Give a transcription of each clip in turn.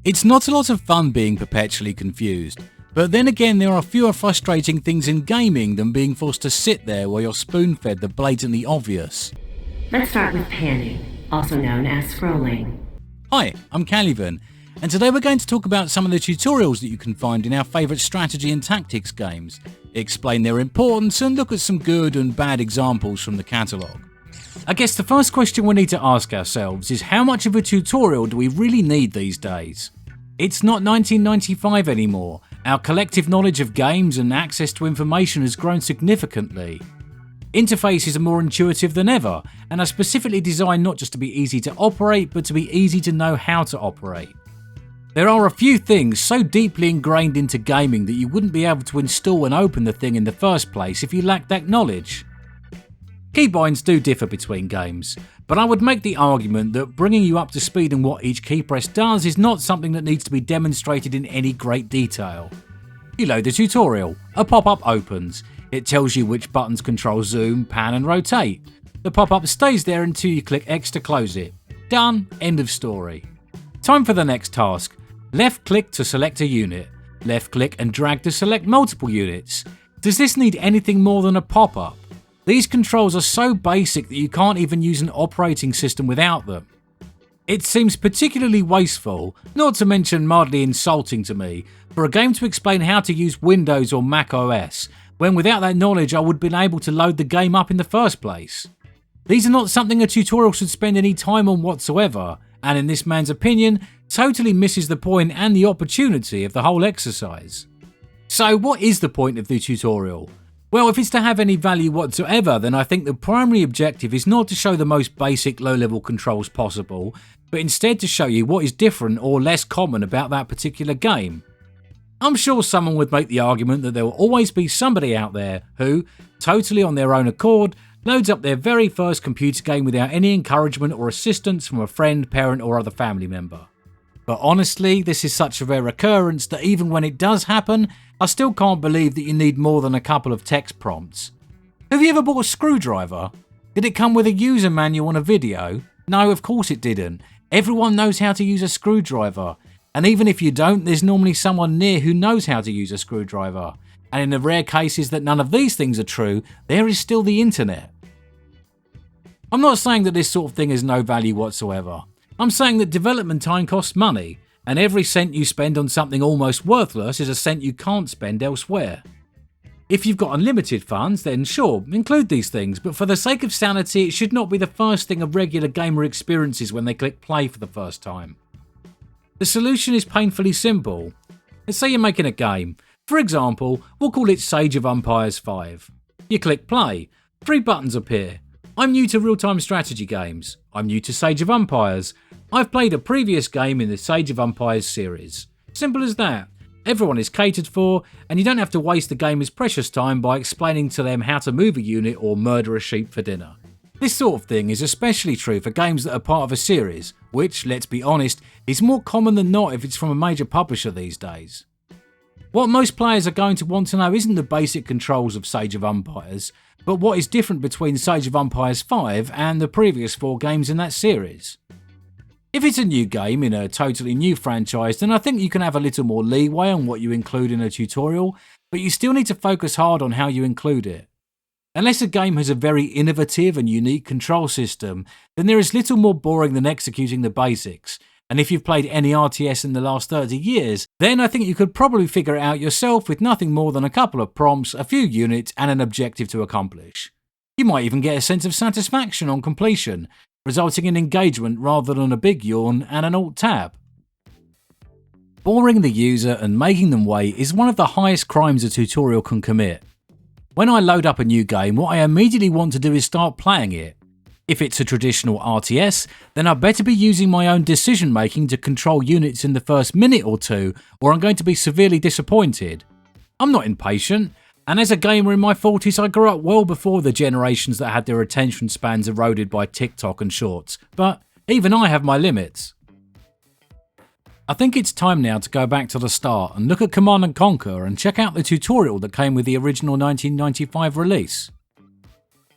It's not a lot of fun being perpetually confused, but then again there are fewer frustrating things in gaming than being forced to sit there while you're spoon-fed the blatantly obvious. Let's start with panning, also known as scrolling. Hi, I'm Calivan, and today we're going to talk about some of the tutorials that you can find in our favourite strategy and tactics games, explain their importance and look at some good and bad examples from the catalogue. I guess the first question we need to ask ourselves is how much of a tutorial do we really need these days? It's not 1995 anymore. Our collective knowledge of games and access to information has grown significantly. Interfaces are more intuitive than ever and are specifically designed not just to be easy to operate but to be easy to know how to operate. There are a few things so deeply ingrained into gaming that you wouldn't be able to install and open the thing in the first place if you lacked that knowledge. Keybinds do differ between games, but I would make the argument that bringing you up to speed on what each key press does is not something that needs to be demonstrated in any great detail. You load the tutorial, a pop-up opens, it tells you which buttons control zoom, pan and rotate. The pop-up stays there until you click X to close it. Done, end of story. Time for the next task. Left click to select a unit, left click and drag to select multiple units. Does this need anything more than a pop-up? These controls are so basic that you can't even use an operating system without them. It seems particularly wasteful, not to mention mildly insulting to me, for a game to explain how to use Windows or Mac OS, when without that knowledge I would have been able to load the game up in the first place. These are not something a tutorial should spend any time on whatsoever, and in this man's opinion, totally misses the point and the opportunity of the whole exercise. So what is the point of the tutorial? Well, if it's to have any value whatsoever, then I think the primary objective is not to show the most basic low-level controls possible, but instead to show you what is different or less common about that particular game. I'm sure someone would make the argument that there will always be somebody out there who, totally on their own accord, loads up their very first computer game without any encouragement or assistance from a friend, parent or other family member. But honestly, this is such a rare occurrence that even when it does happen, I still can't believe that you need more than a couple of text prompts. Have you ever bought a screwdriver? Did it come with a user manual on a video? No, of course it didn't. Everyone knows how to use a screwdriver. And even if you don't, there's normally someone near who knows how to use a screwdriver. And in the rare cases that none of these things are true, there is still the internet. I'm not saying that this sort of thing has no value whatsoever. I'm saying that development time costs money, and every cent you spend on something almost worthless is a cent you can't spend elsewhere. If you've got unlimited funds, then sure, include these things, but for the sake of sanity, it should not be the first thing a regular gamer experiences when they click play for the first time. The solution is painfully simple. Let's say you're making a game. For example, we'll call it Age of Empires 5. You click play. 3 buttons appear. I'm new to real-time strategy games. I'm new to Age of Empires. I've played a previous game in the Age of Empires series. Simple as that. Everyone is catered for, and you don't have to waste the gamer's precious time by explaining to them how to move a unit or murder a sheep for dinner. This sort of thing is especially true for games that are part of a series, which, let's be honest, is more common than not if it's from a major publisher these days. What most players are going to want to know isn't the basic controls of Age of Empires, but what is different between Age of Empires 5 and the previous 4 games in that series. If it's a new game in a totally new franchise, then I think you can have a little more leeway on what you include in a tutorial, but you still need to focus hard on how you include it. Unless a game has a very innovative and unique control system, then there is little more boring than executing the basics. And if you've played any RTS in the last 30 years, then I think you could probably figure it out yourself with nothing more than a couple of prompts, a few units and an objective to accomplish. You might even get a sense of satisfaction on completion, resulting in engagement rather than a big yawn and an Alt-Tab. Boring the user and making them wait is one of the highest crimes a tutorial can commit. When I load up a new game, what I immediately want to do is start playing it. If it's a traditional RTS, then I better be using my own decision making to control units in the first minute or two, or I'm going to be severely disappointed. I'm not impatient, and as a gamer in my 40s I grew up well before the generations that had their attention spans eroded by TikTok and shorts, but even I have my limits. I think it's time now to go back to the start and look at Command & Conquer and check out the tutorial that came with the original 1995 release.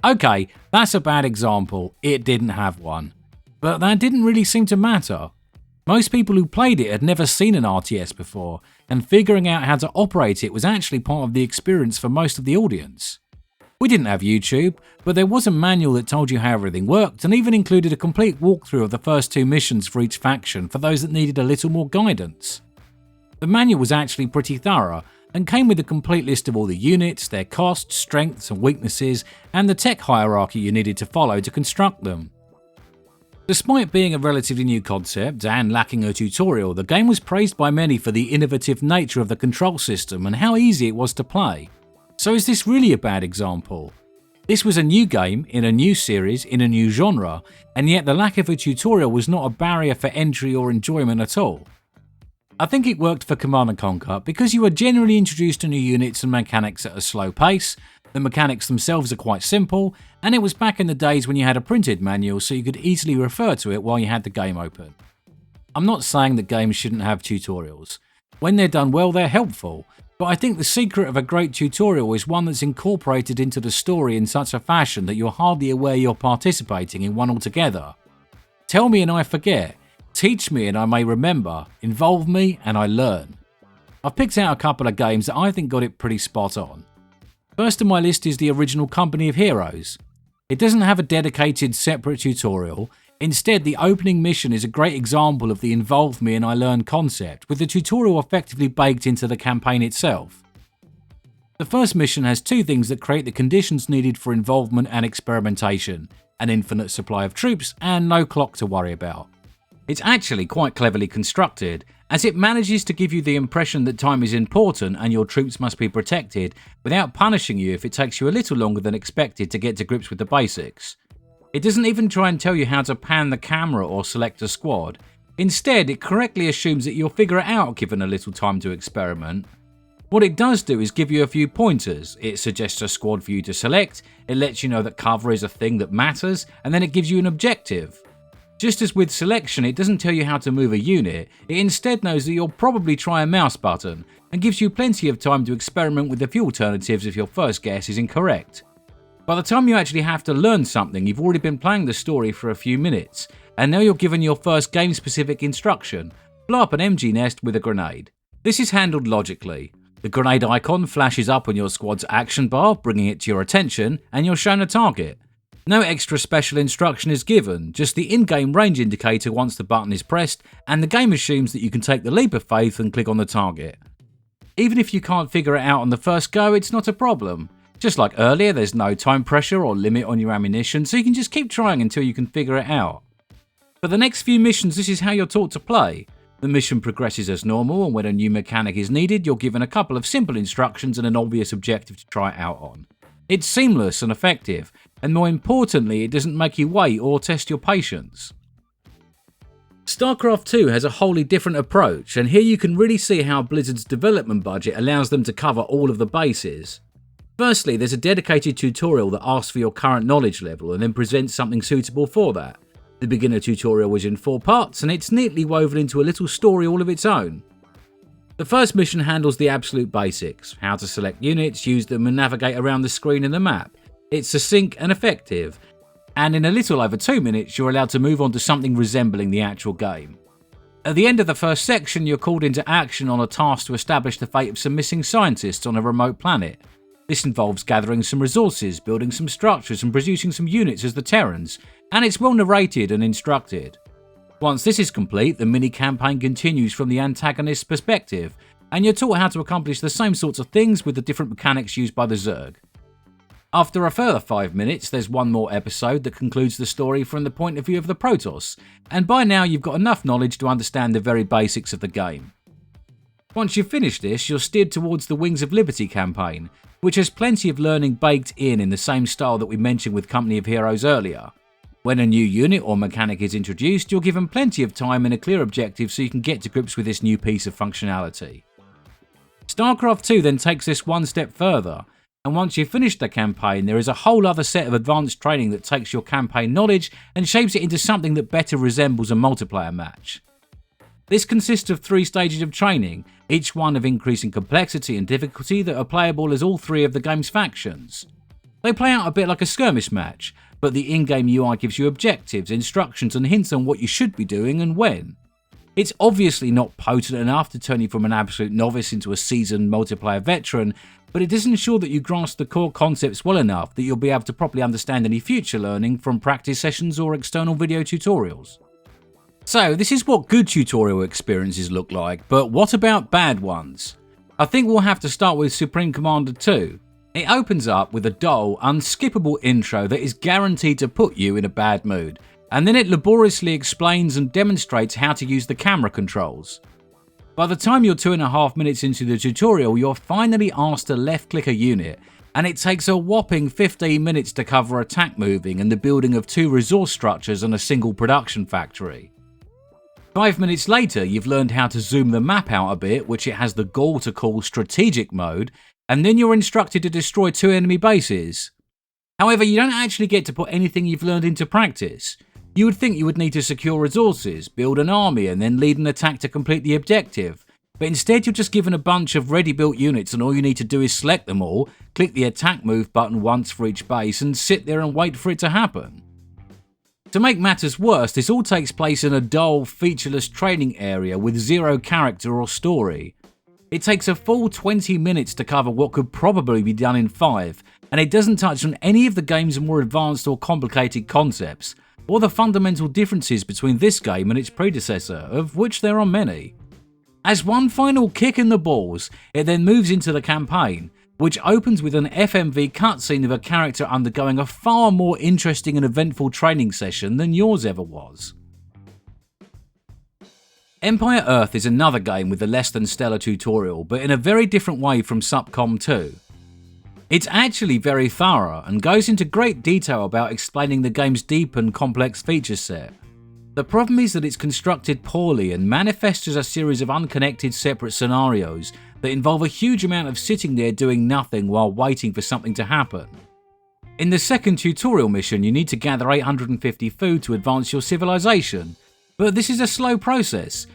Okay, that's a bad example, it didn't have one. But that didn't really seem to matter. Most people who played it had never seen an RTS before, and figuring out how to operate it was actually part of the experience for most of the audience. We didn't have YouTube, but there was a manual that told you how everything worked and even included a complete walkthrough of the first 2 missions for each faction for those that needed a little more guidance. The manual was actually pretty thorough and came with a complete list of all the units, their costs, strengths and weaknesses, and the tech hierarchy you needed to follow to construct them. Despite being a relatively new concept and lacking a tutorial, the game was praised by many for the innovative nature of the control system and how easy it was to play. So is this really a bad example? This was a new game, in a new series, in a new genre, and yet the lack of a tutorial was not a barrier for entry or enjoyment at all. I think it worked for Command & Conquer because you were generally introduced to new units and mechanics at a slow pace, the mechanics themselves are quite simple, and it was back in the days when you had a printed manual so you could easily refer to it while you had the game open. I'm not saying that games shouldn't have tutorials. When they're done well, they're helpful, but I think the secret of a great tutorial is one that's incorporated into the story in such a fashion that you're hardly aware you're participating in one altogether. Tell me and I forget, teach me and I may remember, involve me and I learn. I've picked out a couple of games that I think got it pretty spot on. First on my list is the original Company of Heroes. It doesn't have a dedicated separate tutorial. Instead, the opening mission is a great example of the involve me and I learn concept, with the tutorial effectively baked into the campaign itself. The first mission has 2 things that create the conditions needed for involvement and experimentation: an infinite supply of troops and no clock to worry about. It's actually quite cleverly constructed, as it manages to give you the impression that time is important and your troops must be protected without punishing you if it takes you a little longer than expected to get to grips with the basics. It doesn't even try and tell you how to pan the camera or select a squad. Instead, it correctly assumes that you'll figure it out given a little time to experiment. What it does do is give you a few pointers. It suggests a squad for you to select, it lets you know that cover is a thing that matters, and then it gives you an objective. Just as with selection, it doesn't tell you how to move a unit, it instead knows that you'll probably try a mouse button, and gives you plenty of time to experiment with a few alternatives if your first guess is incorrect. By the time you actually have to learn something, you've already been playing the story for a few minutes, and now you're given your first game-specific instruction: blow up an MG nest with a grenade. This is handled logically. The grenade icon flashes up on your squad's action bar, bringing it to your attention, and you're shown a target. No extra special instruction is given, just the in-game range indicator once the button is pressed, and the game assumes that you can take the leap of faith and click on the target. Even if you can't figure it out on the first go, it's not a problem. Just like earlier, there's no time pressure or limit on your ammunition, so you can just keep trying until you can figure it out. For the next few missions, this is how you're taught to play. The mission progresses as normal, and when a new mechanic is needed, you're given a couple of simple instructions and an obvious objective to try it out on. It's seamless and effective, and more importantly, it doesn't make you wait or test your patience. StarCraft 2 has a wholly different approach, and here you can really see how Blizzard's development budget allows them to cover all of the bases. Firstly, there's a dedicated tutorial that asks for your current knowledge level and then presents something suitable for that. The beginner tutorial was in 4 parts, and it's neatly woven into a little story all of its own. The first mission handles the absolute basics: how to select units, use them and navigate around the screen and the map. It's succinct and effective, and in a little over 2 minutes you're allowed to move on to something resembling the actual game. At the end of the first section, you're called into action on a task to establish the fate of some missing scientists on a remote planet. This involves gathering some resources, building some structures and producing some units as the Terrans, and it's well narrated and instructed. Once this is complete, the mini-campaign continues from the antagonist's perspective, and you're taught how to accomplish the same sorts of things with the different mechanics used by the Zerg. After a further 5 minutes, there's one more episode that concludes the story from the point of view of the Protoss, and by now you've got enough knowledge to understand the very basics of the game. Once you've finished this, you're steered towards the Wings of Liberty campaign, which has plenty of learning baked in the same style that we mentioned with Company of Heroes earlier. When a new unit or mechanic is introduced, you're given plenty of time and a clear objective so you can get to grips with this new piece of functionality. StarCraft 2 then takes this one step further, and once you've finished the campaign, there is a whole other set of advanced training that takes your campaign knowledge and shapes it into something that better resembles a multiplayer match. This consists of 3 stages of training, each one of increasing complexity and difficulty that are playable as all 3 of the game's factions. They play out a bit like a skirmish match, but the in-game UI gives you objectives, instructions and hints on what you should be doing and when. It's obviously not potent enough to turn you from an absolute novice into a seasoned multiplayer veteran, but it does ensure that you grasp the core concepts well enough that you'll be able to properly understand any future learning from practice sessions or external video tutorials. So this is what good tutorial experiences look like, but what about bad ones? I think we'll have to start with Supreme Commander 2. It opens up with a dull, unskippable intro that is guaranteed to put you in a bad mood, and then it laboriously explains and demonstrates how to use the camera controls. By the time you're 2.5 minutes into the tutorial, you're finally asked to left-click a unit, and it takes a whopping 15 minutes to cover attack moving and the building of 2 resource structures and a single production factory. 5 minutes later, you've learned how to zoom the map out a bit, which it has the gall to call strategic mode, and then you're instructed to destroy 2 enemy bases. However, you don't actually get to put anything you've learned into practice. You would think you would need to secure resources, build an army, and then lead an attack to complete the objective. But instead you're just given a bunch of ready-built units and all you need to do is select them all, click the attack move button once for each base, and sit there and wait for it to happen. To make matters worse, this all takes place in a dull, featureless training area with 0 character or story. It takes a full 20 minutes to cover what could probably be done in 5, and it doesn't touch on any of the game's more advanced or complicated concepts, or the fundamental differences between this game and its predecessor, of which there are many. As one final kick in the balls, it then moves into the campaign, which opens with an FMV cutscene of a character undergoing a far more interesting and eventful training session than yours ever was. Empire Earth is another game with a less than stellar tutorial, but in a very different way from SupCom 2. It's actually very thorough and goes into great detail about explaining the game's deep and complex feature set. The problem is that it's constructed poorly and manifests as a series of unconnected separate scenarios that involve a huge amount of sitting there doing nothing while waiting for something to happen. In the second tutorial mission, you need to gather 850 food to advance your civilization, but this is a slow process,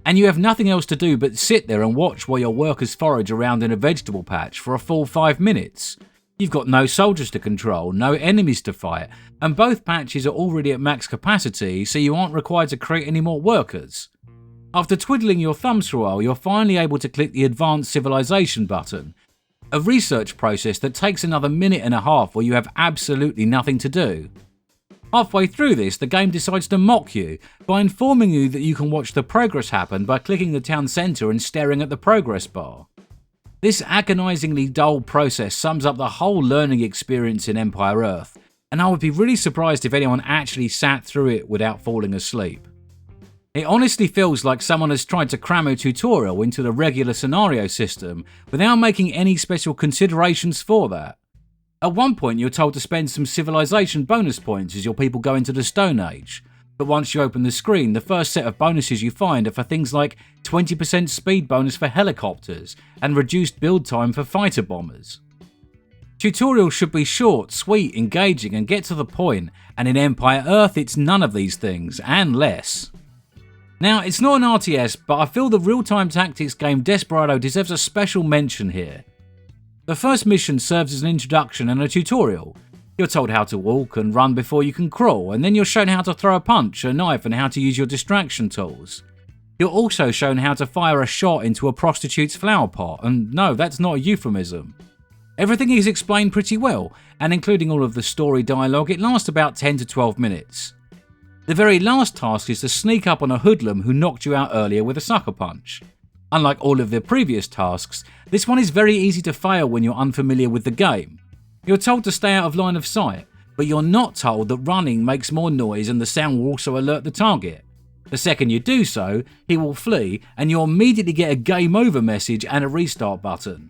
and you have nothing else to do but sit there and watch while your workers forage around in a vegetable patch for a full 5 minutes. You've got no soldiers to control, no enemies to fight, and both patches are already at max capacity, so you aren't required to create any more workers. After twiddling your thumbs for a while, you're finally able to click the Advanced Civilization button, a research process that takes another 1.5 minutes where you have absolutely nothing to do. Halfway through this, the game decides to mock you by informing you that you can watch the progress happen by clicking the town centre and staring at the progress bar. This agonisingly dull process sums up the whole learning experience in Empire Earth, and I would be really surprised if anyone actually sat through it without falling asleep. It honestly feels like someone has tried to cram a tutorial into the regular scenario system without making any special considerations for that. At one point you're told to spend some civilization bonus points as your people go into the Stone Age, but once you open the screen, the first set of bonuses you find are for things like 20% speed bonus for helicopters and reduced build time for fighter bombers. Tutorials should be short, sweet, engaging and get to the point, and in Empire Earth it's none of these things, and less. Now, it's not an RTS, but I feel the real-time tactics game Desperado deserves a special mention here. The first mission serves as an introduction and a tutorial. You're told how to walk and run before you can crawl, and then you're shown how to throw a punch, a knife, and how to use your distraction tools. You're also shown how to fire a shot into a prostitute's flower pot, and no, that's not a euphemism. Everything is explained pretty well, and including all of the story dialogue, it lasts about 10 to 12 minutes. The very last task is to sneak up on a hoodlum who knocked you out earlier with a sucker punch. Unlike all of the previous tasks, this one is very easy to fail when you're unfamiliar with the game. You're told to stay out of line of sight, but you're not told that running makes more noise and the sound will also alert the target. The second you do so, he will flee and you'll immediately get a game over message and a restart button.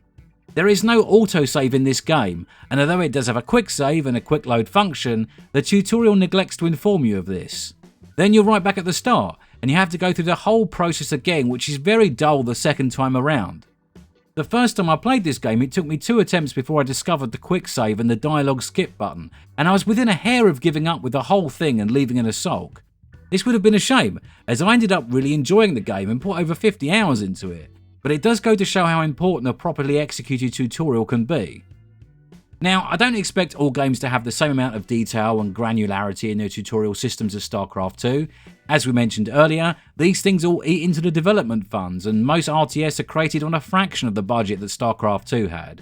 There is no autosave in this game, and although it does have a quick save and a quick load function, the tutorial neglects to inform you of this. Then you're right back at the start, and you have to go through the whole process again, which is very dull the second time around. The first time I played this game, it took me 2 attempts before I discovered the quick save and the dialogue skip button, and I was within a hair of giving up with the whole thing and leaving in a sulk. This would have been a shame, as I ended up really enjoying the game and put over 50 hours into it. But it does go to show how important a properly executed tutorial can be. Now, I don't expect all games to have the same amount of detail and granularity in their tutorial systems as StarCraft 2. As we mentioned earlier, these things all eat into the development funds, and most RTS are created on a fraction of the budget that StarCraft 2 had.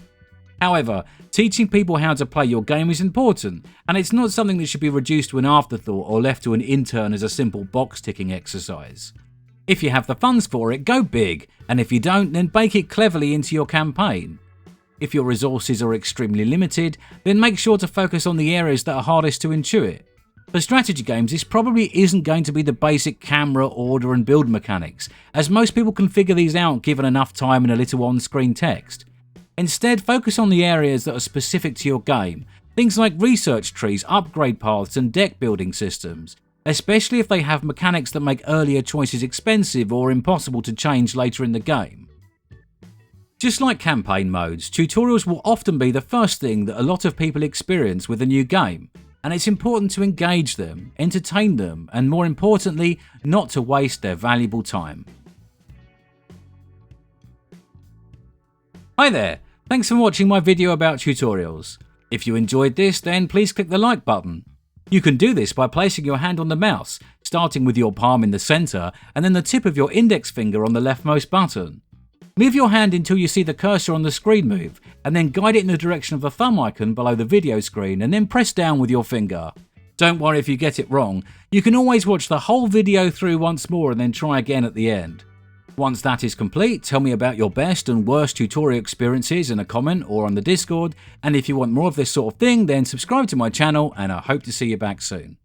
However, teaching people how to play your game is important, and it's not something that should be reduced to an afterthought or left to an intern as a simple box-ticking exercise. If you have the funds for it, go big, and if you don't, then bake it cleverly into your campaign. If your resources are extremely limited, then make sure to focus on the areas that are hardest to intuit. For strategy games, this probably isn't going to be the basic camera, order and build mechanics, as most people can figure these out given enough time and a little on-screen text. Instead, focus on the areas that are specific to your game, things like research trees, upgrade paths and deck building systems, especially if they have mechanics that make earlier choices expensive or impossible to change later in the game. Just like campaign modes, tutorials will often be the first thing that a lot of people experience with a new game, and it's important to engage them, entertain them, and more importantly, not to waste their valuable time. Hi there, thanks for watching my video about tutorials. If you enjoyed this, then please click the like button. You can do this by placing your hand on the mouse, starting with your palm in the center and then the tip of your index finger on the leftmost button. Move your hand until you see the cursor on the screen move, and then guide it in the direction of the thumb icon below the video screen and then press down with your finger. Don't worry if you get it wrong, you can always watch the whole video through once more and then try again at the end. Once that is complete, tell me about your best and worst tutorial experiences in a comment or on the Discord, and if you want more of this sort of thing, then subscribe to my channel and I hope to see you back soon.